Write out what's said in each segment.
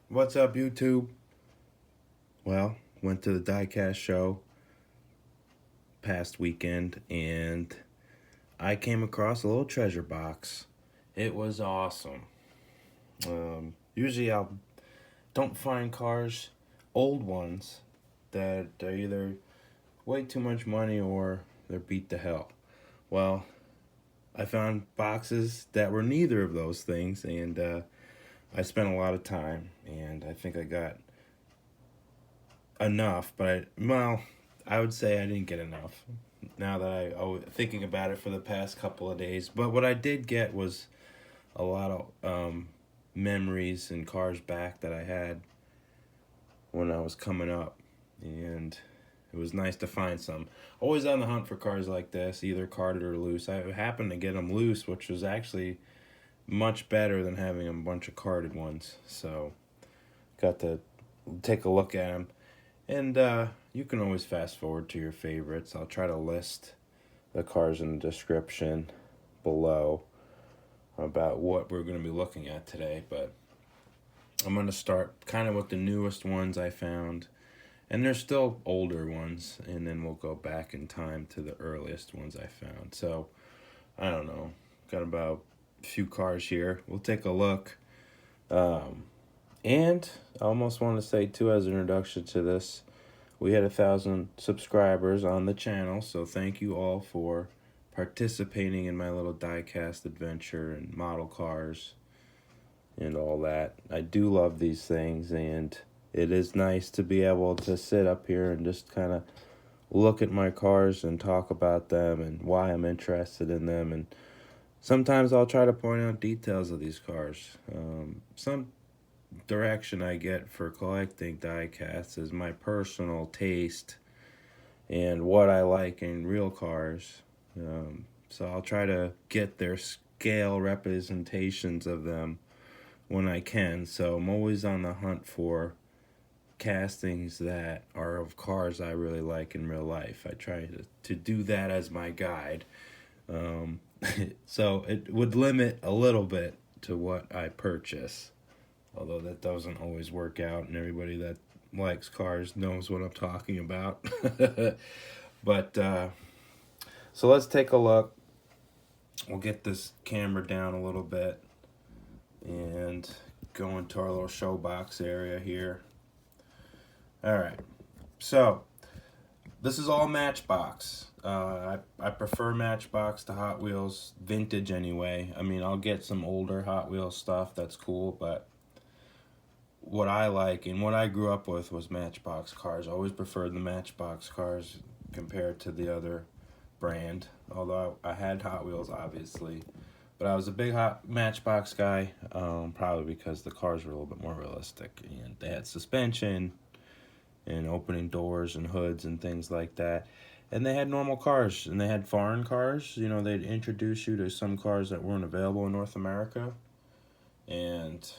What's up, YouTube? Well, went to the Diecast show past weekend and I came across a little treasure box. It was awesome. Usually I don't find cars, old ones, that are either way too much money or they're beat to hell. Well, I found boxes that were neither of those things, and I spent a lot of time, and I think I got enough, but I would say I didn't get enough. Now that I was thinking about it for the past couple of days, but what I did get was a lot of memories and cars back that I had when I was coming up, and it was nice to find some. Always on the hunt for cars like this, either carded or loose. I happened to get them loose, which was actually much better than having a bunch of carded ones. So got to take a look at them. And you can always fast forward to your favorites. I'll try to list the cars in the description below about what we're going to be looking at today. But I'm going to start kind of with the newest ones I found. And there's still older ones. And then we'll go back in time to the earliest ones I found. So, I don't know. Got about a few cars here. We'll take a look. And I almost want to say, too, as an introduction to this, we had 1,000 subscribers on the channel, so thank you all for participating in my little diecast adventure and model cars and all that. I do love these things, and it is nice to be able to sit up here and just kind of look at my cars and talk about them and why I'm interested in them. And sometimes I'll try to point out details of these cars. Some direction I get for collecting diecasts is my personal taste and what I like in real cars. So I'll try to get their scale representations of them when I can. So I'm always on the hunt for castings that are of cars I really like in real life. I try to do that as my guide. So it would limit a little bit to what I purchase. Although that doesn't always work out, and everybody that likes cars knows what I'm talking about. But, so let's take a look. We'll get this camera down a little bit and go into our little show box area here. Alright, so this is all Matchbox. I prefer Matchbox to Hot Wheels, vintage anyway. I mean, I'll get some older Hot Wheels stuff, that's cool, but what I like and what I grew up with was Matchbox cars. I always preferred the Matchbox cars compared to the other brand. Although I had Hot Wheels, obviously. But I was a big Matchbox guy, probably because the cars were a little bit more realistic. And they had suspension and opening doors and hoods and things like that. And they had normal cars, and they had foreign cars. You know, they'd introduce you to some cars that weren't available in North America. And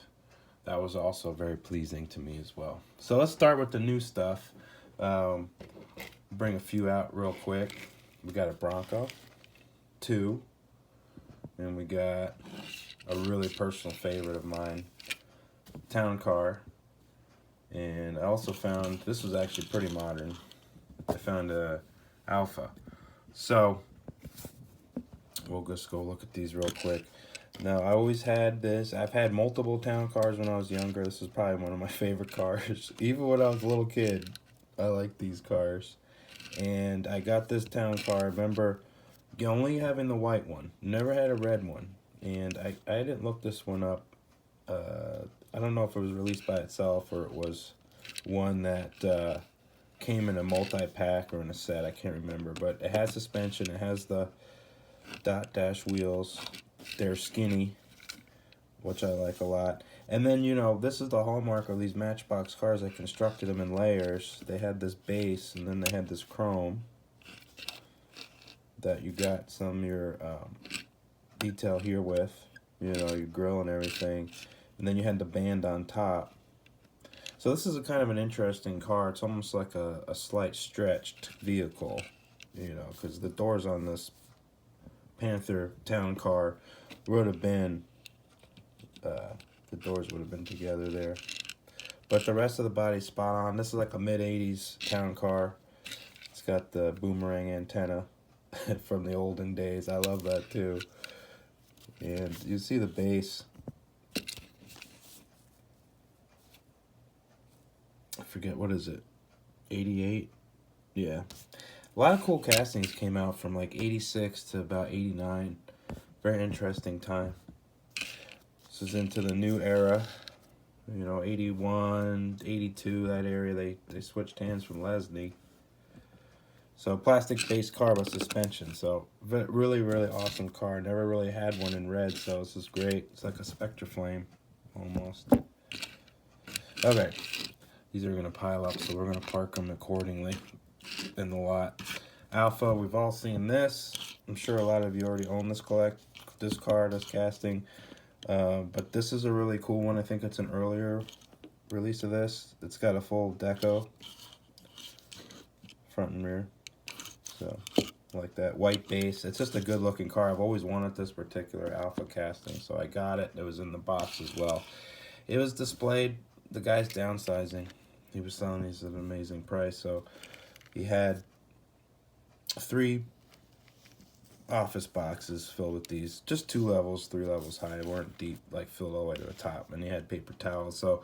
that was also very pleasing to me as well. So let's start with the new stuff. Bring a few out real quick. We got a Bronco 2. And we got a really personal favorite of mine, Town Car. And I also found, this was actually pretty modern, I found a Alfa. So we'll just go look at these real quick. Now, I always had this. I've had multiple town cars when I was younger. This is probably one of my favorite cars. Even when I was a little kid, I liked these cars. And I got this town car. I remember only having the white one. Never had a red one. And I didn't look this one up. I don't know if it was released by itself or it was one that came in a multi-pack or in a set. I can't remember. But it has suspension. It has the dot dash wheels. They're skinny, which I like a lot. And then, you know, this is the hallmark of these Matchbox cars. I constructed them in layers. They had this base, and then they had this chrome that you got some of your detail here with, you know, your grill and everything. And then you had the band on top. So this is a kind of an interesting car. It's almost like a slight stretched vehicle, you know, because the doors on this Panther town car would have been, the doors would have been together there. But the rest of the body's spot on. This is like a mid-80s town car. It's got the boomerang antenna from the olden days. I love that too. And you see the base. I forget, what is it? 88? Yeah. A lot of cool castings came out from like 86 to about 89. Very interesting time. This is into the new era. You know, 81, 82, that area, they switched hands from Lesney. So plastic-based car with suspension. So really, really awesome car. Never really had one in red, so this is great. It's like a Spectre Flame, almost. Okay, these are gonna pile up, so we're gonna park them accordingly in the lot. Alfa, we've all seen this. I'm sure a lot of you already own this car, this casting. But this is a really cool one. I think it's an earlier release of this. It's got a full deco, front and rear. So, like that white base. It's just a good looking car. I've always wanted this particular Alfa casting, so I got it. It was in the box as well. It was displayed. The guy's downsizing. He was selling these at an amazing price. So he had 3 office boxes filled with these, just 2 levels, 3 levels high. They weren't deep, like filled all the way to the top, and he had paper towels. So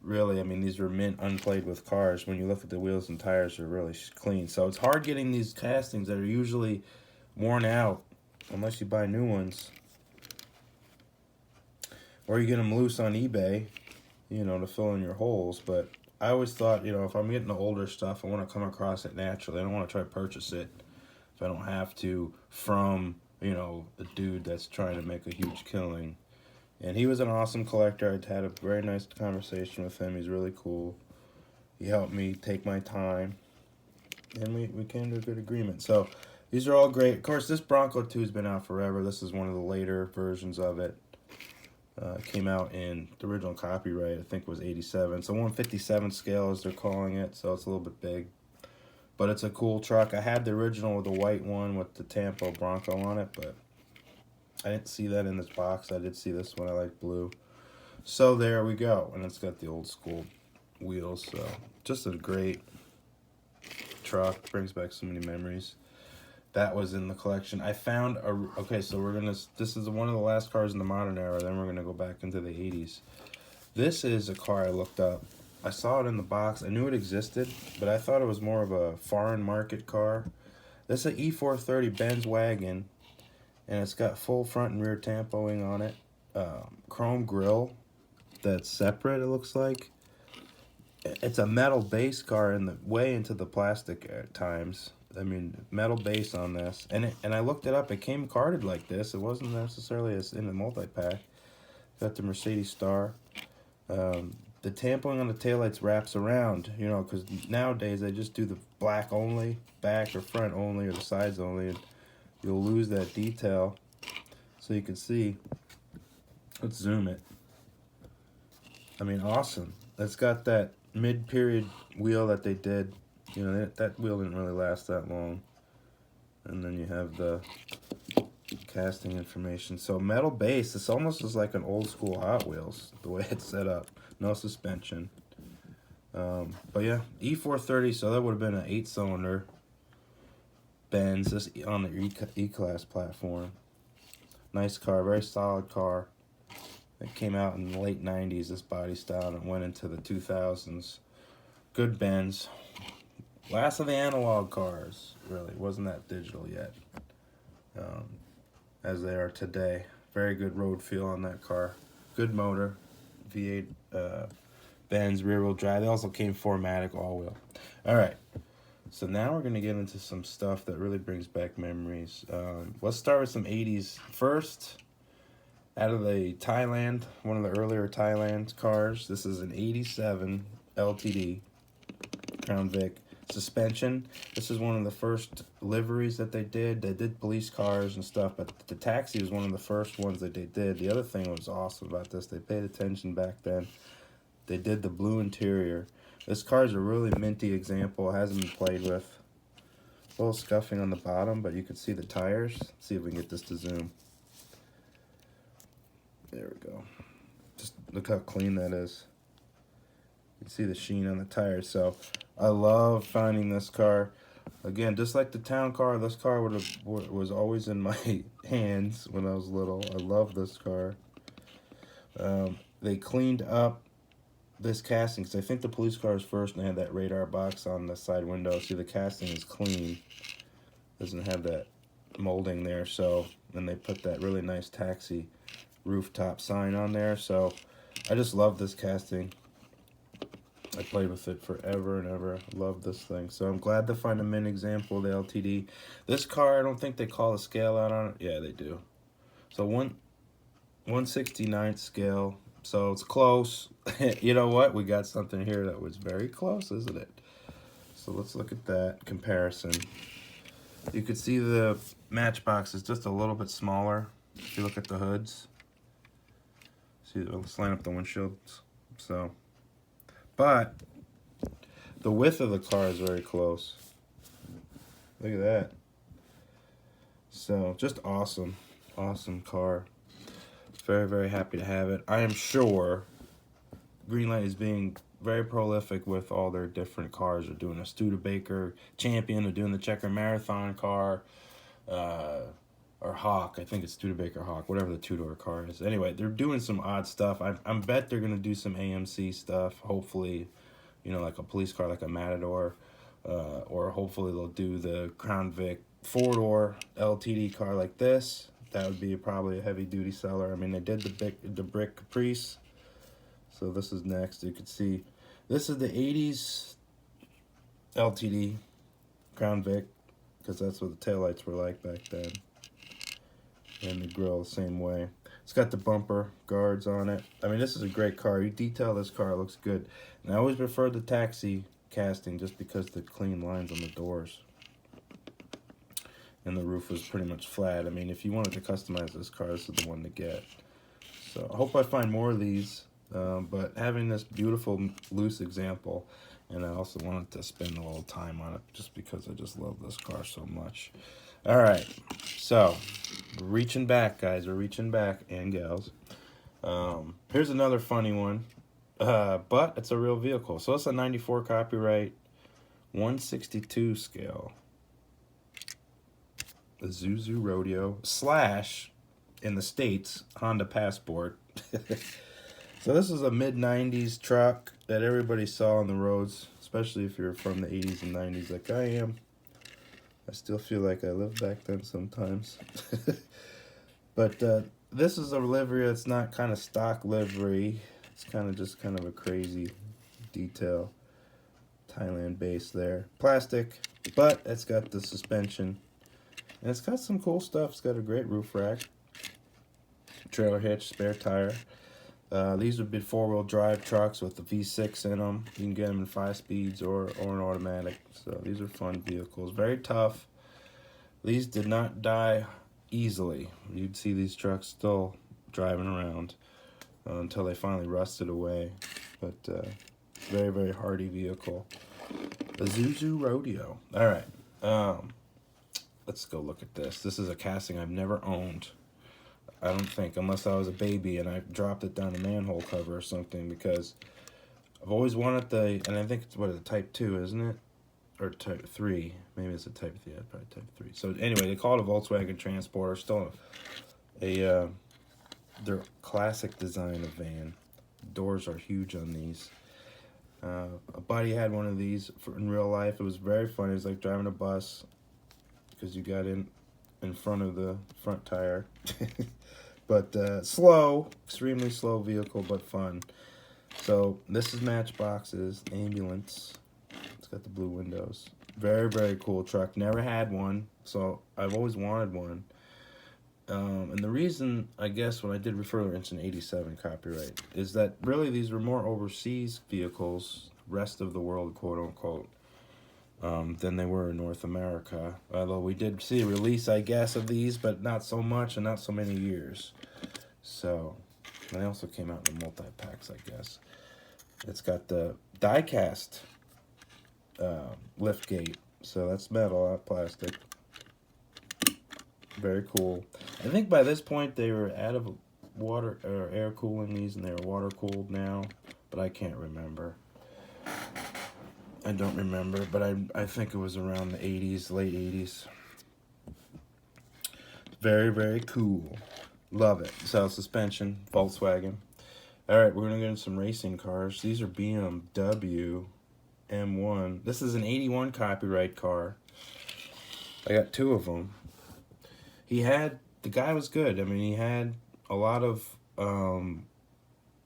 really, I mean, these were mint unplayed with cars. When you look at the wheels and tires, they're really clean. So it's hard getting these castings that are usually worn out unless you buy new ones, or you get them loose on eBay, you know, to fill in your holes. But I always thought, you know, if I'm getting the older stuff, I want to come across it naturally. I don't want to try to purchase it if I don't have to from, you know, a dude that's trying to make a huge killing. And he was an awesome collector. I had a very nice conversation with him. He's really cool. He helped me take my time, and we came to a good agreement. So these are all great. Of course, this Bronco 2 has been out forever. This is one of the later versions of it. Came out in the original copyright, I think, was 87. So 157 scale, as they're calling it. So it's a little bit big. But it's a cool truck. I had the original with the white one with the Tampa Bronco on it, but I didn't see that in this box. I did see this one. I like blue. So there we go. And it's got the old school wheels. So just a great truck. Brings back so many memories. That was in the collection. I found a... Okay, so we're going to... This is one of the last cars in the modern era. Then we're going to go back into the 80s. This is a car I looked up. I saw it in the box. I knew it existed, but I thought it was more of a foreign market car. This is an E430 Benz wagon, and it's got full front and rear tampoing on it. Chrome grille that's separate, it looks like. It's a metal base car in the way into the plastic at times. I mean, metal base on this. And I looked it up. It came carded like this. It wasn't necessarily in the multi-pack. Got the Mercedes star. The tampering on the taillights wraps around, you know, because nowadays they just do the black only, back or front only, or the sides only, and you'll lose that detail. So you can see. Let's zoom it. I mean, awesome. It's got that mid-period wheel that they did. You know, that wheel didn't really last that long. And then you have the casting information. So metal base, this almost is like an old school Hot Wheels, the way it's set up. No suspension. But yeah, E430, so that would have been an 8-cylinder Benz, this on the E-Class platform. Nice car, very solid car. It came out in the late 90s, this body style, and it went into the 2000s. Good Benz. Last of the analog cars, really. Wasn't that digital yet, as they are today. Very good road feel on that car. Good motor. V8 Benz rear-wheel drive. They also came 4MATIC all-wheel. All right. So now we're going to get into some stuff that really brings back memories. Let's start with some 80s. First, out of the Thailand, one of the earlier Thailand cars. This is an 87 LTD Crown Vic. Suspension. This is one of the first liveries that they did. They did police cars and stuff, but the taxi was one of the first ones that they did. The other thing that was awesome about this, they paid attention back then. They did the blue interior. This car is a really minty example. It hasn't been played with. A little scuffing on the bottom, but you can see the tires. Let's see if we can get this to zoom. There we go. Just look how clean that is. You can see the sheen on the tires. So I love finding this car. Again, just like the town car, this car was always in my hands when I was little. I love this car. They cleaned up this casting, because I think the police car was first and they had that radar box on the side window. See, the casting is clean. Doesn't have that molding there. So, and they put that really nice taxi rooftop sign on there. So I just love this casting. I played with it forever and ever. Love this thing. So I'm glad to find a mint example of the LTD. This car, I don't think they call the scale out on it. Yeah, they do. So 1/69 scale. So it's close. You know what? We got something here that was very close, isn't it? So let's look at that comparison. You could see the Matchbox is just a little bit smaller. If you look at the hoods. See, let's line up the windshields. So, but the width of the car is very close. Look at that. So, just awesome. Awesome car. Very, very happy to have it. I am sure Greenlight is being very prolific with all their different cars. They're doing a Studebaker Champion. They're doing the Checker Marathon car. Or Hawk. I think it's Studebaker Hawk. Whatever the two-door car is. Anyway, they're doing some odd stuff. I bet they're going to do some AMC stuff. Hopefully, you know, like a police car, like a Matador. Or hopefully they'll do the Crown Vic four-door LTD car like this. That would be probably a heavy-duty seller. I mean, they did the Brick Caprice. So this is next. You can see this is the 80s LTD Crown Vic, because that's what the taillights were like back then. And the grill the same way. It's got the bumper guards on it. I mean, this is a great car. You detail this car, it looks good. And I always prefer the taxi casting just because the clean lines on the doors. And the roof was pretty much flat. I mean, if you wanted to customize this car, this is the one to get. So I hope I find more of these. But having this beautiful loose example, and I also wanted to spend a little time on it just because I just love this car so much. All right, so we're reaching back, guys. We're reaching back, and gals. Here's another funny one, but it's a real vehicle. So it's a 94 copyright, 1/62 scale. A Zuzu Rodeo / in the States, Honda Passport. So this is a mid-90s truck that everybody saw on the roads, especially if you're from the 80s and 90s like I am. I still feel like I lived back then sometimes. But this is a livery that's not kind of stock livery. It's kind of a crazy detail. Thailand base there. Plastic, but it's got the suspension. And it's got some cool stuff. It's got a great roof rack. Trailer hitch, spare tire. These would be 4-wheel drive trucks with the V6 in them. You can get them in 5 speeds or an automatic. So these are fun vehicles. Very tough. These did not die easily. You'd see these trucks still driving around until they finally rusted away. But very, very hardy vehicle. The Zuzu Rodeo. All right. Let's go look at this. This is a casting I've never owned. I don't think, unless I was a baby and I dropped it down a manhole cover or something, because I've always wanted and I think it's, what is it, Type 2, isn't it? Or Type 3. Maybe it's a Type 3, yeah, probably Type 3. So anyway, they call it a Volkswagen Transporter. Still their classic design of van. Doors are huge on these. A buddy had one of these in real life. It was very fun. It was like driving a bus, because you got in front of the front tire. But slow, extremely slow vehicle, but fun. So this is Matchboxes Ambulance. It's got the blue windows. Very, very cool truck. Never had one, so I've always wanted one. And the reason, I guess, when I did refer to it's an 87 copyright, is that really these were more overseas vehicles, rest of the world, quote unquote, than they were in North America. Although we did see a release, I guess, of these, but not so much and not so many years. So, they also came out in multi-packs, I guess. It's got the Diecast lift gate. So that's metal, not plastic. Very cool. I think by this point they were out of water or air cooling these, and they were water cooled now, but I can't remember. I don't remember, but I think it was around the 80s, late 80s. Very, very cool. Love it. So suspension, Volkswagen. Alright, we're going to get into some racing cars. These are Bmw M1. This is an 81 copyright car. I got two of them. The guy was good. I mean, he had a lot of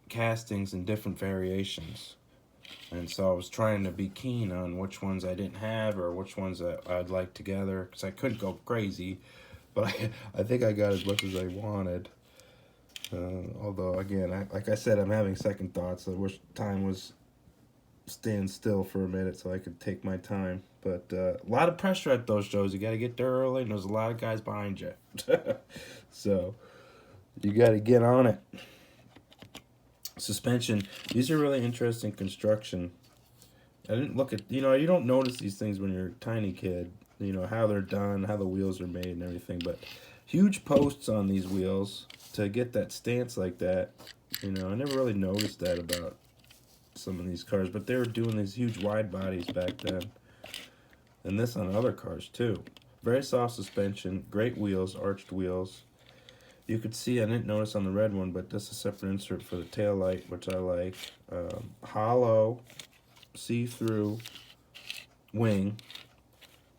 castings in different variations. And so I was trying to be keen on which ones I didn't have or which ones I'd like together, because I could go crazy, but I think I got as much as I wanted. Although, again, like I said, I'm having second thoughts. I wish time was stand still for a minute so I could take my time. But a lot of pressure at those shows. You got to get there early, and there's a lot of guys behind you. So you got to get on it. Suspension. These are really interesting construction. I didn't look at, you don't notice these things when you're a tiny kid, how they're done, how the wheels are made and everything, but huge posts on these wheels to get that stance like that. I never really noticed that about some of these cars, but they were doing these huge wide bodies back then. And this on other cars too. Very soft suspension, great wheels, arched wheels. You could see, I didn't notice on the red one, but this is a separate insert for the tail light, which I like. Hollow, see-through wing,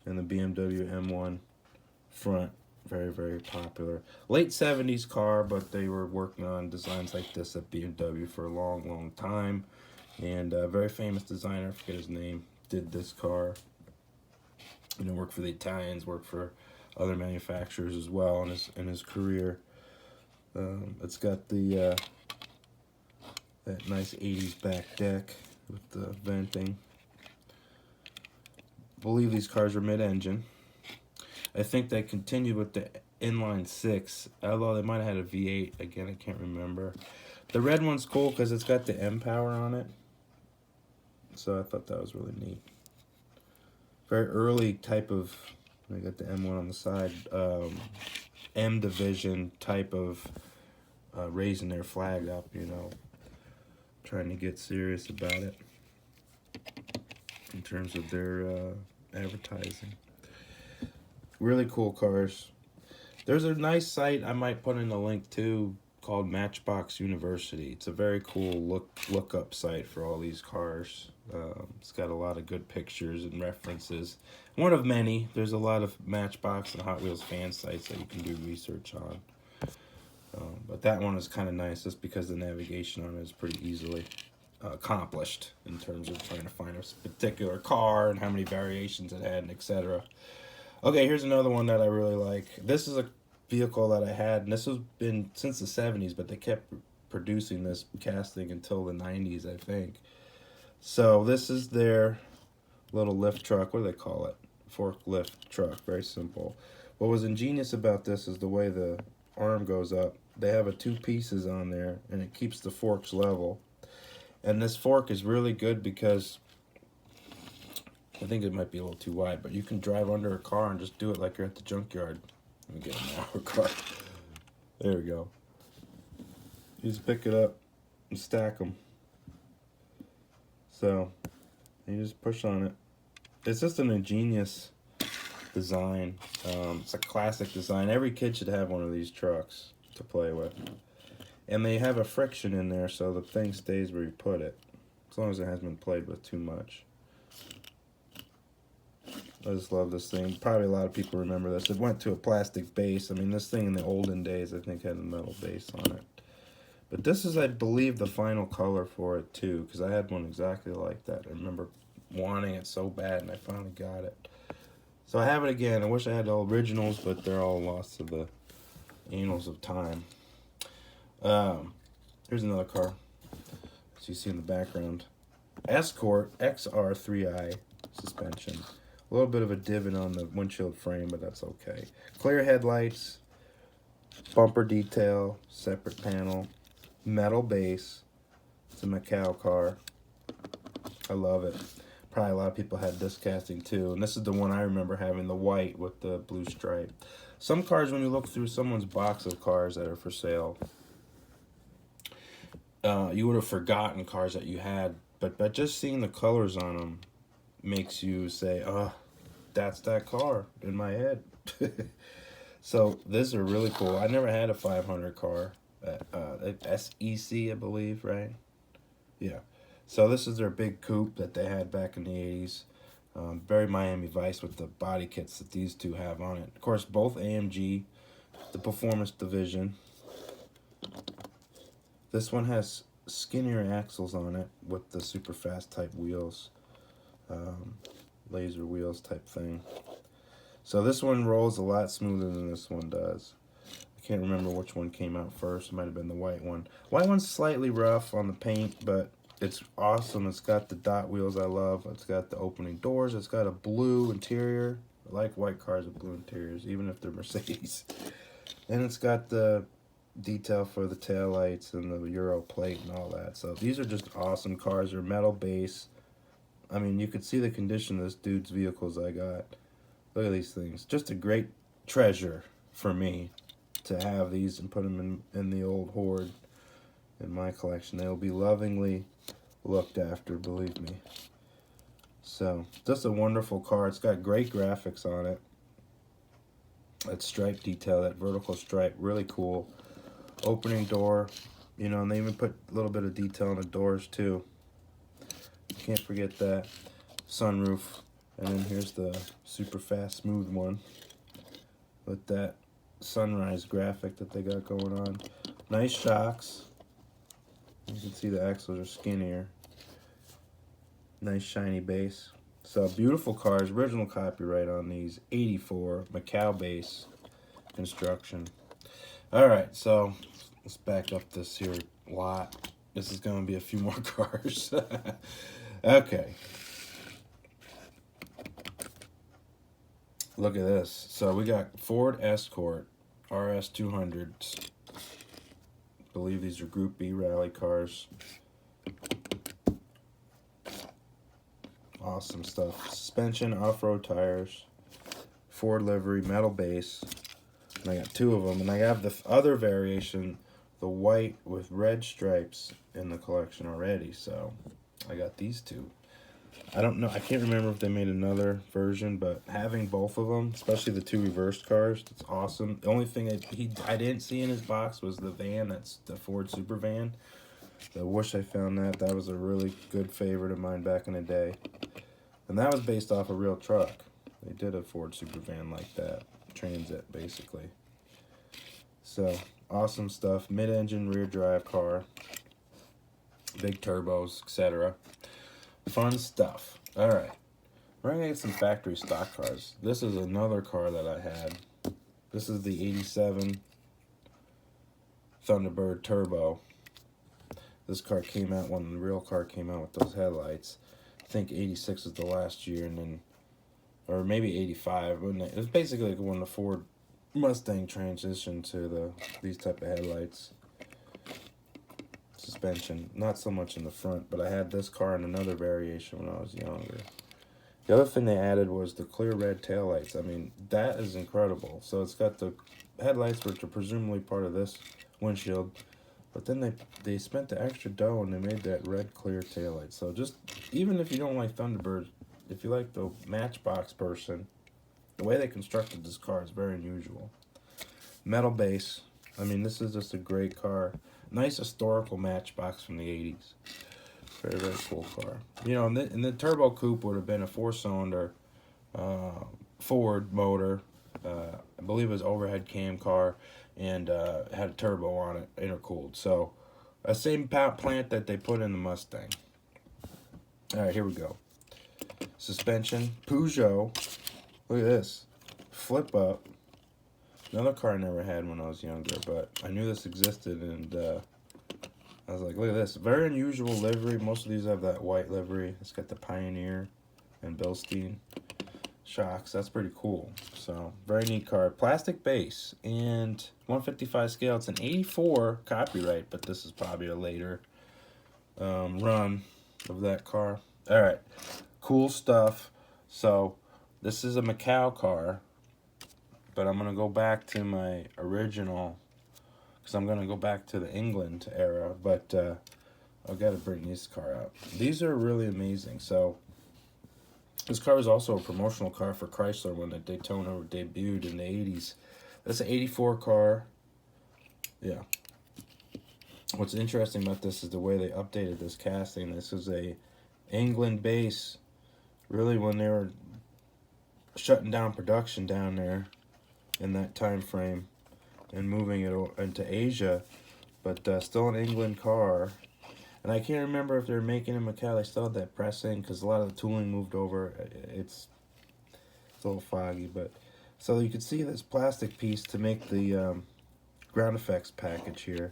and the BMW M1 front. Very, very popular. Late 70s car, but they were working on designs like this at BMW for a long, long time. And a very famous designer, I forget his name, did this car. Worked for the Italians, worked for other manufacturers as well in his career. It's got the that nice 80s back deck with the venting. I believe these cars are mid-engine. I think they continued with the inline 6, although they might have had a V8. Again, I can't remember. The red one's cool because it's got the M power on it. So I thought that was really neat. Very early type of, I got the M1 on the side, M division type of raising their flag up, trying to get serious about it in terms of their advertising. Really cool cars. There's a nice site I might put in the link to called Matchbox University. It's a very cool look up site for all these cars. It's got a lot of good pictures and references. One of many. There's a lot of Matchbox and Hot Wheels fan sites that you can do research on. But that one is kind of nice just because the navigation on it is pretty easily accomplished in terms of trying to find a particular car and how many variations it had and etc. Okay, here's another one that I really like. This is a vehicle that I had, and this has been since the 70s, but they kept producing this casting until the 90s, I think. So this is their little lift truck. What do they call it? Forklift truck. Very simple. What was ingenious about this is the way the arm goes up. They have a 2 pieces on there, and it keeps the forks level. And this fork is really good because I think it might be a little too wide, but you can drive under a car and just do it like you're at the junkyard. Let me get an hour car. There we go. You just pick it up and stack them. So, you just push on it. It's just an ingenious design. It's a classic design. Every kid should have one of these trucks to play with. And they have a friction in there so the thing stays where you put it, as long as it hasn't been played with too much. I just love this thing. Probably a lot of people remember this. It went to a plastic base. I mean, this thing in the olden days, I think, had a metal base on it. But this is, I believe, the final color for it, too, because I had one exactly like that. I remember wanting it so bad, and I finally got it. So I have it again. I wish I had all originals, but they're all lost to the annals of time. Here's another car, as you see in the background. Escort Xr3i suspension. A little bit of a divot on the windshield frame, but that's okay. Clear headlights, bumper detail, separate panel, metal base. It's a Macau car. I love it. Probably a lot of people had this casting too, and this is the one I remember having, the white with the blue stripe. Some cars, when you look through someone's box of cars that are for sale, you would have forgotten cars that you had, but just seeing the colors on them, makes you say, oh, that's that car in my head. So these are really cool. I never had a 500 car. SEC, I believe, right? Yeah. So this is their big coupe that they had back in the 80s. Very Miami Vice with the body kits that these two have on it. Of course, both AMG, the performance division. This one has skinnier axles on it with the super fast type wheels. Laser wheels type thing. So this one rolls a lot smoother than this one does. I can't remember which one came out first. It might have been the white one. White one's slightly rough on the paint, but it's awesome. It's got the dot wheels I love. It's got the opening doors. It's got a blue interior. I like white cars with blue interiors, even if they're Mercedes. And it's got the detail for the tail lights and the Euro plate and all that. So these are just awesome cars. They're metal base. I mean, you could see the condition of this dude's vehicles I got. Look at these things. Just a great treasure for me to have these and put them in the old hoard in my collection. They'll be lovingly looked after, believe me. So, just a wonderful car. It's got great graphics on it. That stripe detail, that vertical stripe, really cool. Opening door, you know, and they even put a little bit of detail on the doors too. Can't forget that. Sunroof. And then here's the super fast, smooth one with that sunrise graphic that they got going on. Nice shocks. You can see the axles are skinnier. Nice shiny base. So beautiful cars. Original copyright on these. 84 Macau base construction. Alright, so let's back up this here lot. This is going to be a few more cars. Okay. Look at this. So we got Ford Escort Rs200s. I believe these are Group B rally cars. Awesome stuff. Suspension, off-road tires, Ford livery, metal base. And I got two of them. And I have the other variation, the white with red stripes, in the collection already. So I got these two. I don't know. I can't remember if they made another version, but having both of them, especially the two reversed cars, it's awesome. The only thing I didn't see in his box was the van. That's the Ford Super Van. I wish I found that. That was a really good favorite of mine back in the day. And that was based off a real truck. They did a Ford Super Van like that. Transit, basically. So, awesome stuff. Mid-engine, rear drive car. Big turbos, etc. Fun stuff. Alright. We're going to get some factory stock cars. This is another car that I had. This is the 87 Thunderbird Turbo. This car came out when the real car came out with those headlights. I think 86 is the last year, and then, or maybe 85. It was basically like when the Ford Mustang transitioned to these type of headlights. Suspension, not so much in the front, but I had this car in another variation when I was younger. The other thing they added was the clear red taillights. I mean, that is incredible. So it's got the headlights, which are presumably part of this windshield, but then they spent the extra dough and they made that red clear taillight. So just, even if you don't like Thunderbird, if you like the Matchbox person, the way they constructed this car is very unusual. Metal base. I mean, this is just a great car. Nice historical Matchbox from the 80s. Very, very cool car. You know, and the Turbo Coupe would have been a 4-cylinder Ford motor. I believe it was overhead cam car, and had a turbo on it, intercooled. So, a same plant that they put in the Mustang. Alright, here we go. Suspension. Peugeot. Look at this. Flip up. Another car I never had when I was younger, but I knew this existed, and I was like, look at this. Very unusual livery. Most of these have that white livery. It's got the Pioneer and Bilstein shocks. That's pretty cool. So, very neat car. Plastic base and 155 scale. It's an 84 copyright, but this is probably a later run of that car. Alright, cool stuff. So, this is a Macau car, but I'm going to go back to my original, because I'm going to go back to the England era, but I've got to bring this car out. These are really amazing. So, This car was also a promotional car for Chrysler when the Daytona debuted in the 80s. That's an 84 car. Yeah. What's interesting about this is the way they updated this casting. This is a England base, really, when they were shutting down production down there in that time frame and moving it into Asia, but still an England car. And I can't remember if they're making in Macau. They still had that pressing because a lot of the tooling moved over. It's a little foggy, but so you can see this plastic piece to make the ground effects package here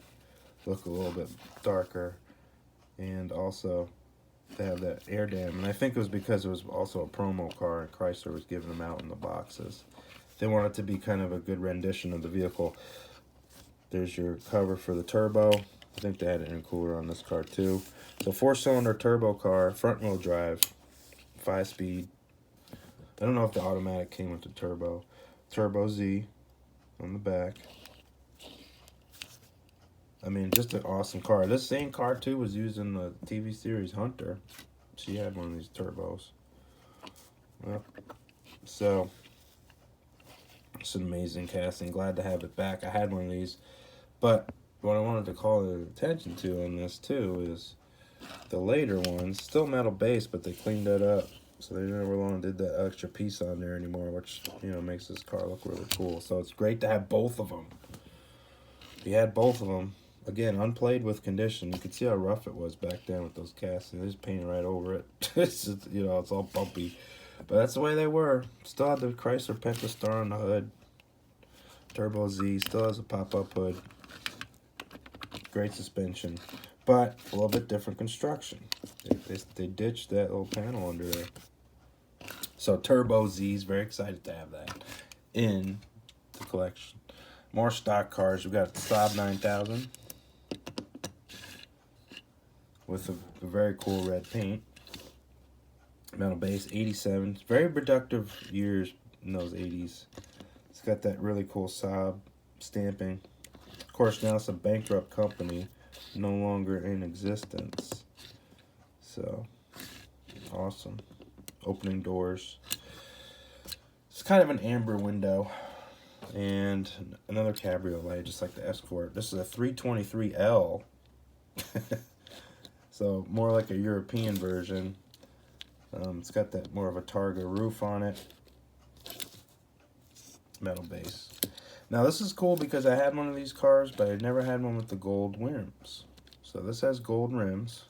look a little bit darker, and also they have that air dam. And I think it was because it was also a promo car and Chrysler was giving them out in the boxes. They want it to be kind of a good rendition of the vehicle. There's your cover for the turbo. I think they had an intercooler on this car too. So 4-cylinder turbo car, front wheel drive, 5-speed. I don't know if the automatic came with the turbo. Turbo Z on the back. I mean, just an awesome car. This same car too was used in the TV series Hunter. She had one of these turbos. Yep. So it's an amazing casting. Glad to have it back. I had one of these, but what I wanted to call the attention to on this too is the later ones, still metal base, but they cleaned that up. So they never long did that extra piece on there anymore, which, you know, makes this car look really cool. So it's great to have both of them. He had both of them. Again, unplayed with condition. You can see how rough it was back then with those castings. They just painted right over it. It's just, you know, it's all bumpy. But that's the way they were. Still had the Chrysler Pentastar on the hood. Turbo Z. Still has a pop-up hood. Great suspension. But a little bit different construction. They ditched that little panel under there. So Turbo Z's, very excited to have that in the collection. More stock cars. We've got the Saab 9000 with a very cool red paint. Metal base, 87. Very productive years in those 80s. It's got that really cool Saab stamping. Of course, now it's a bankrupt company, no longer in existence. So, awesome. Opening doors. It's kind of an amber window. And another cabriolet, just like the Escort. This is a 323L. So more like a European version. It's got that more of a Targa roof on it. Metal base. Now this is cool because I had one of these cars, but I never had one with the gold rims. So this has gold rims.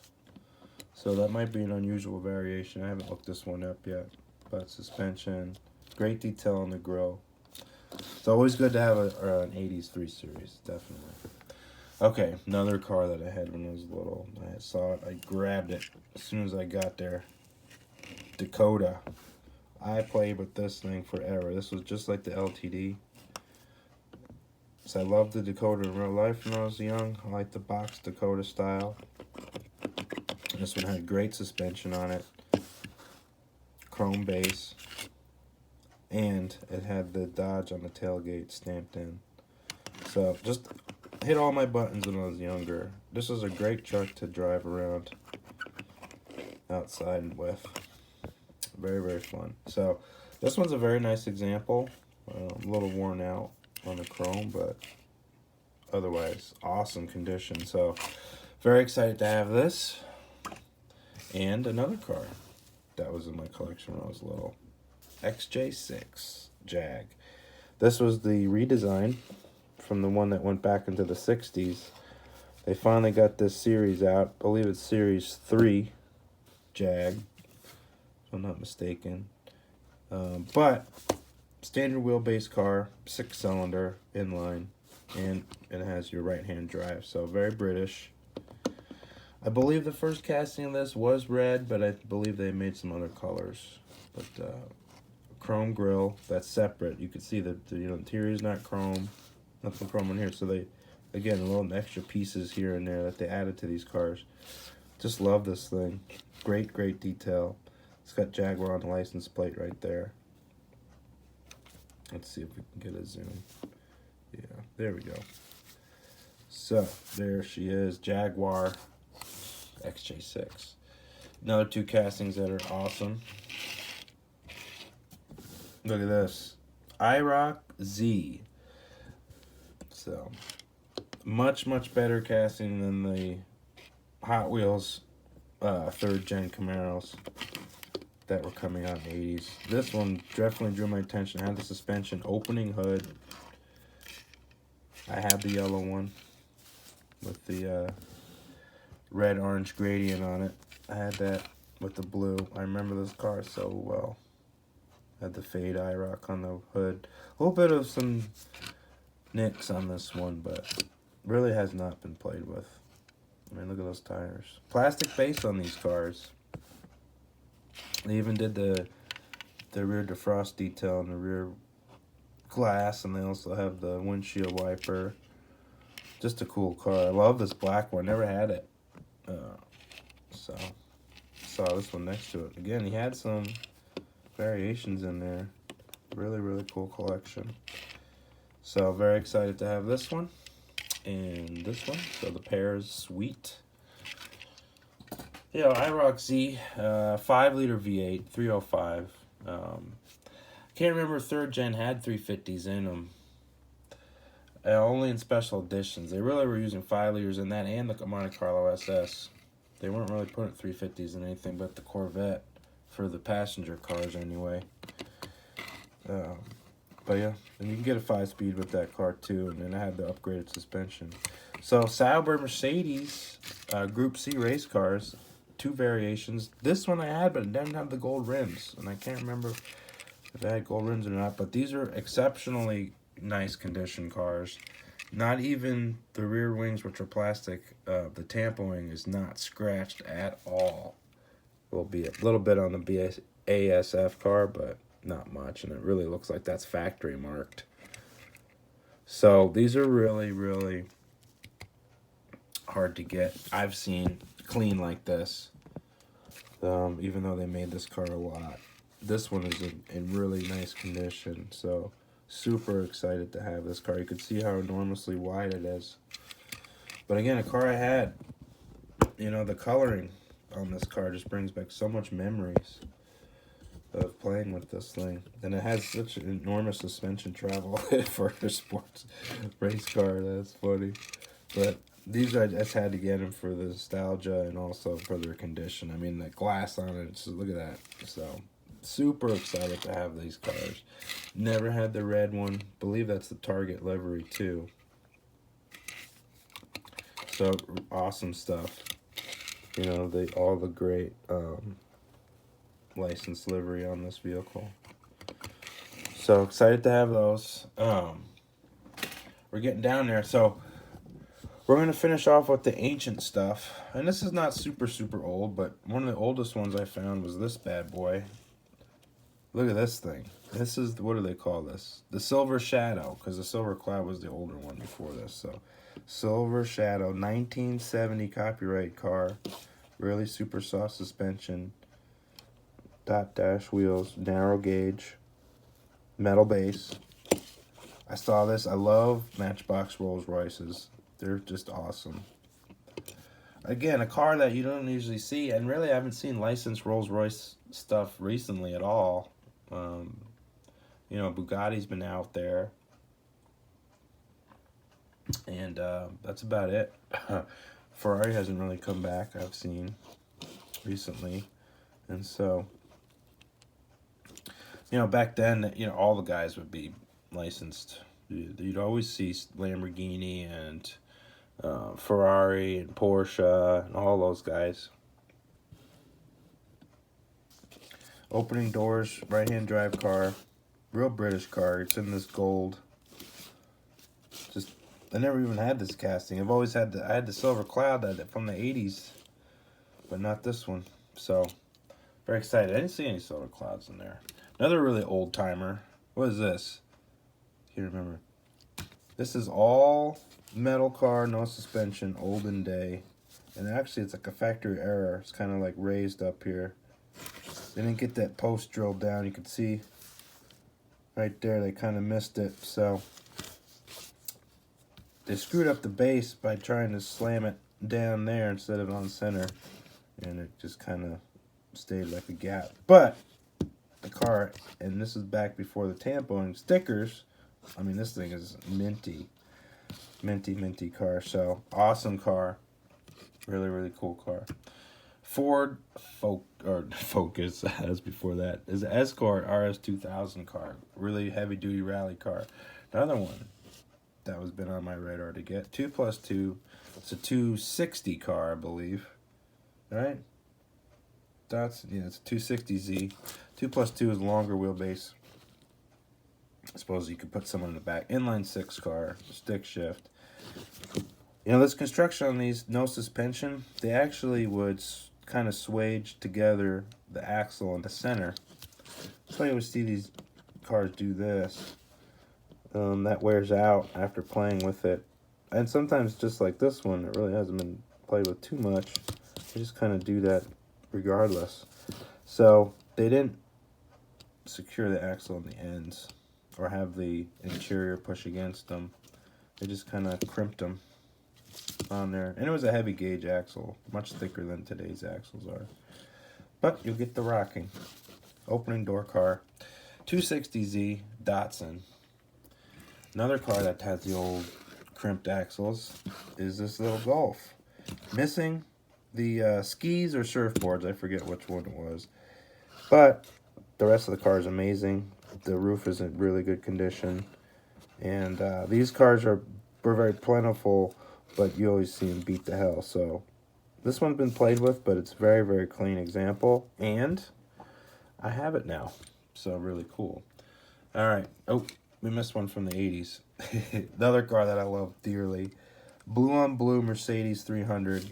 So that might be an unusual variation. I haven't looked this one up yet. But suspension. Great detail on the grille. It's always good to have an 80s 3 Series, definitely. Okay, another car that I had when I was little. I saw it, I grabbed it as soon as I got there. Dakota. I played with this thing forever. This was just like the LTD. So I loved the Dakota in real life when I was young. I liked the box Dakota style. This one had great suspension on it. Chrome base. And it had the Dodge on the tailgate stamped in. So just hit all my buttons when I was younger. This was a great truck to drive around outside with. Very, very fun. So this one's a very nice example. A little worn out on the chrome, but otherwise awesome condition. So very excited to have this. And another car that was in my collection when I was little. Xj6 Jag. This was the redesign from the one that went back into the 60s. They finally got this series out. I believe it's Series 3 Jag, if I'm not mistaken. But standard wheelbase car, 6-cylinder, inline, and it has your right-hand drive. So very British. I believe the first casting of this was red, but I believe they made some other colors. But chrome grille that's separate. You can see that the interior is not chrome, nothing chrome in here. So they, again, little extra pieces here and there that they added to these cars. Just love this thing. Great, great detail. It's got Jaguar on the license plate right there. Let's see if we can get a zoom. Yeah, there we go. So there she is, Jaguar XJ6. Another two castings that are awesome. Look at this. IROC Z. So, much better casting than the Hot Wheels 3rd gen Camaros that were coming out in the 80s. This one definitely drew my attention. It had the suspension opening hood. I had the yellow one with the red-orange gradient on it. I had that with the blue. I remember this car so well. Had the fade IROC on the hood. A little bit of some nicks on this one, but really has not been played with. I mean, look at those tires. Plastic base on these cars. They even did the rear defrost detail on the rear glass, and they also have the windshield wiper. Just a cool car. I love this black one. Never had it. So saw this one next to it. Again, he had some variations in there. Really cool collection. So very excited to have this one and this one. So the pair is sweet. Yeah, IROC Z, 5-liter V8, 305. Can't remember if 3rd gen had 350s in them. Only in special editions. They really were using 5 liters in that and the Monte Carlo SS. They weren't really putting 350s in anything but the Corvette for the passenger cars anyway. But yeah, and you can get a 5-speed with that car too, and then I had the upgraded suspension. So Sauber Mercedes Group C race cars, 2 variations. This one I had, but it didn't have the gold rims, and I can't remember if it had gold rims or not. But these are exceptionally nice condition cars. Not even the rear wings, which are plastic. The Tampa wing is not scratched at all. Will be a little bit on the BASF car, but not much, and it really looks like that's factory marked. So these are really hard to get. I've seen clean like this, even though they made this car a lot. This one is in really nice condition, so super excited to have this car. You can see how enormously wide it is. But again, a car I had, you know, the coloring on this car just brings back so much memories of playing with this thing. And it has such an enormous suspension travel for a sports race car. That's funny. But these I just had to get them for the nostalgia and also for their condition. I mean, the glass on it, just look at that. So super excited to have these cars. Never had the red one. Believe that's the Target livery too. So awesome stuff. You know, all the great license livery on this vehicle. So excited to have those. We're getting down there. So we're going to finish off with the ancient stuff. And this is not super old, but one of the oldest ones I found was this bad boy. Look at this thing. This is, what do they call this? The Silver Shadow, because the Silver Cloud was the older one before this. So Silver Shadow, 1970 copyright car. Really super soft suspension. Dot dash wheels, narrow gauge, metal base. I saw this. I love Matchbox Rolls Royces. They're just awesome. Again, a car that you don't usually see, and really I haven't seen licensed Rolls Royce stuff recently at all. You know, Bugatti's been out there, and that's about it. Ferrari hasn't really come back, I've seen recently, and so, you know, back then, you know, all the guys would be licensed. You'd always see Lamborghini and Ferrari and Porsche and all those guys. Opening doors, right-hand drive car, real British car. It's in this gold. Just, I never even had this casting. I've always had I had the Silver Cloud from the 80s, but not this one. So, very excited. I didn't see any Silver Clouds in there. Another really old timer. What is this? Can't remember. This is all metal car, no suspension, olden day. And actually it's like a factory error. It's kind of like raised up here. They didn't get that post drilled down. You can see right there they kind of missed it. So they screwed up the base by trying to slam it down there instead of on center. And it just kind of stayed like a gap. But the car, and this is back before the tampoing stickers. I mean, this thing is minty. Minty car. So, awesome car. Really, really cool car. Ford Focus, as before that, is the Escort Rs200 car. Really heavy-duty rally car. Another one that was been on my radar to get. 2+2. It's a 260 car, I believe. Right? It's a 260Z. 2+2 is longer wheelbase. I suppose you could put someone in the back. Inline 6 car, stick shift. You know, this construction on these, no suspension, they actually would kind of swage together the axle in the center. That's why you would see these cars do this. That wears out after playing with it. And sometimes, just like this one, it really hasn't been played with too much. They just kind of do that regardless. So they didn't secure the axle on the ends or have the interior push against them. They just kind of crimped them on there. And it was a heavy gauge axle, much thicker than today's axles are. But you'll get the rocking. Opening door car. 260Z Datsun. Another car that has the old crimped axles is this little Golf. Missing the skis or surfboards. I forget which one it was. But the rest of the car is amazing. The roof is in really good condition. And these cars were very plentiful, but you always see them beat the hell. So this one's been played with, but it's very, very clean example. And I have it now. So really cool. All right. Oh, we missed one from the 80s. The other car that I love dearly. Blue on blue Mercedes 300.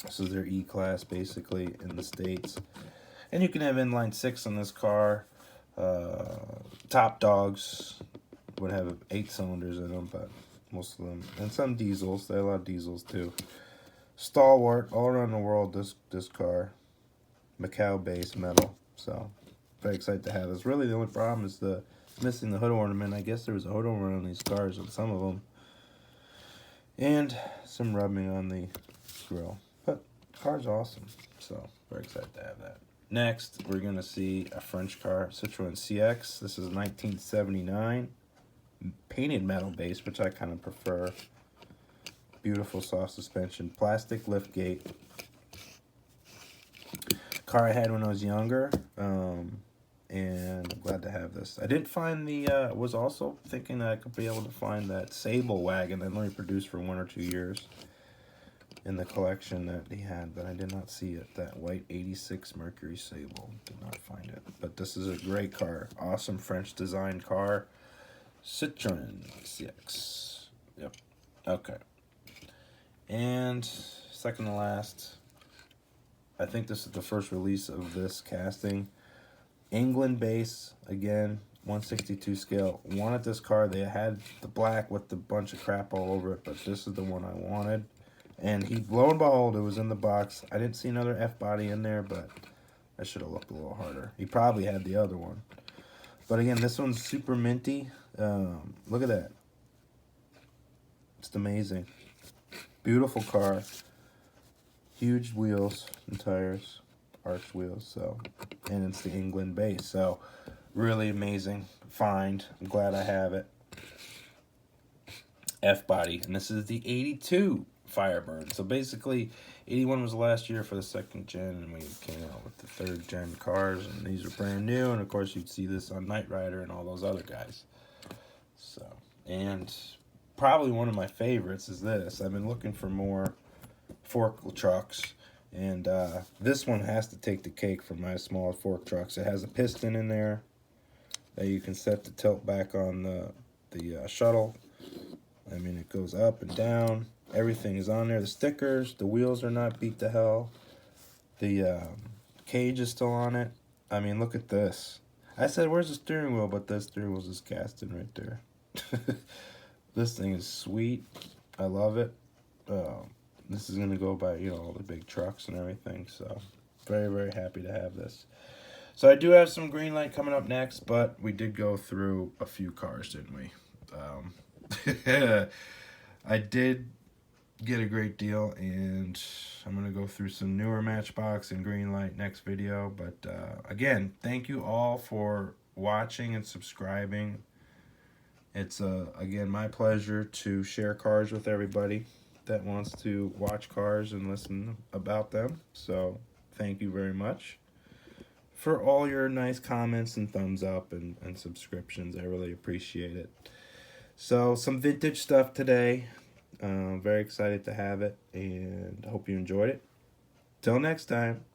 This is their E-Class, basically, in the States. And you can have inline 6 on this car. Top dogs would have 8 cylinders in them, but most of them. And some diesels. They have a lot of diesels, too. Stalwart, all around the world, this car. Macau base metal. So, very excited to have this. Really, the only problem is missing the hood ornament. I guess there was a hood ornament on these cars, on some of them. And some rubbing on the grill. But the car's awesome. So, very excited to have that. Next, we're going to see a French car, Citroen CX. This is 1979. Painted metal base, which I kind of prefer. Beautiful soft suspension. Plastic lift gate. Car I had when I was younger. And I'm glad to have this. I didn't find was also thinking that I could be able to find that Sable wagon that only produced for 1 or 2 years in the collection that he had, but I did not see it. That white 86 Mercury Sable. Did not find it. But this is a great car. Awesome French design car. Citroen CX. Yep. Okay. And second to last, I think this is the first release of this casting. England base, again, 162 scale. Wanted this car. They had the black with the bunch of crap all over it, but this is the one I wanted. And lo and behold, it was in the box. I didn't see another F-body in there, but I should have looked a little harder. He probably had the other one. But again, this one's super minty. Look at that. It's amazing. Beautiful car. Huge wheels and tires. Arched wheels. So, and it's the England base. So, really amazing find. I'm glad I have it. F-body. And this is the 82 Firebird. So basically, 81 was the last year for the second gen, and we came out with the third gen cars, and these are brand new. And of course, you'd see this on Knight Rider and all those other guys. So, and probably one of my favorites is this. I've been looking for more fork trucks, and this one has to take the cake for my small fork trucks. It has a piston in there that you can set to tilt back on the shuttle. I mean, it goes up and down. Everything is on there. The stickers, the wheels are not beat to hell. The cage is still on it. I mean, look at this. I said, where's the steering wheel? But the steering wheel's just casting right there. This thing is sweet. I love it. This is going to go by, you know, all the big trucks and everything. So, very, very happy to have this. So, I do have some green light coming up next, but we did go through a few cars, didn't we? I did get a great deal, and I'm going to go through some newer Matchbox and Greenlight next video. But again, thank you all for watching and subscribing. It's again my pleasure to share cars with everybody that wants to watch cars and listen about them. So thank you very much for all your nice comments and thumbs up and subscriptions. I really appreciate it. So some vintage stuff today. Very excited to have it, and hope you enjoyed it. Till next time.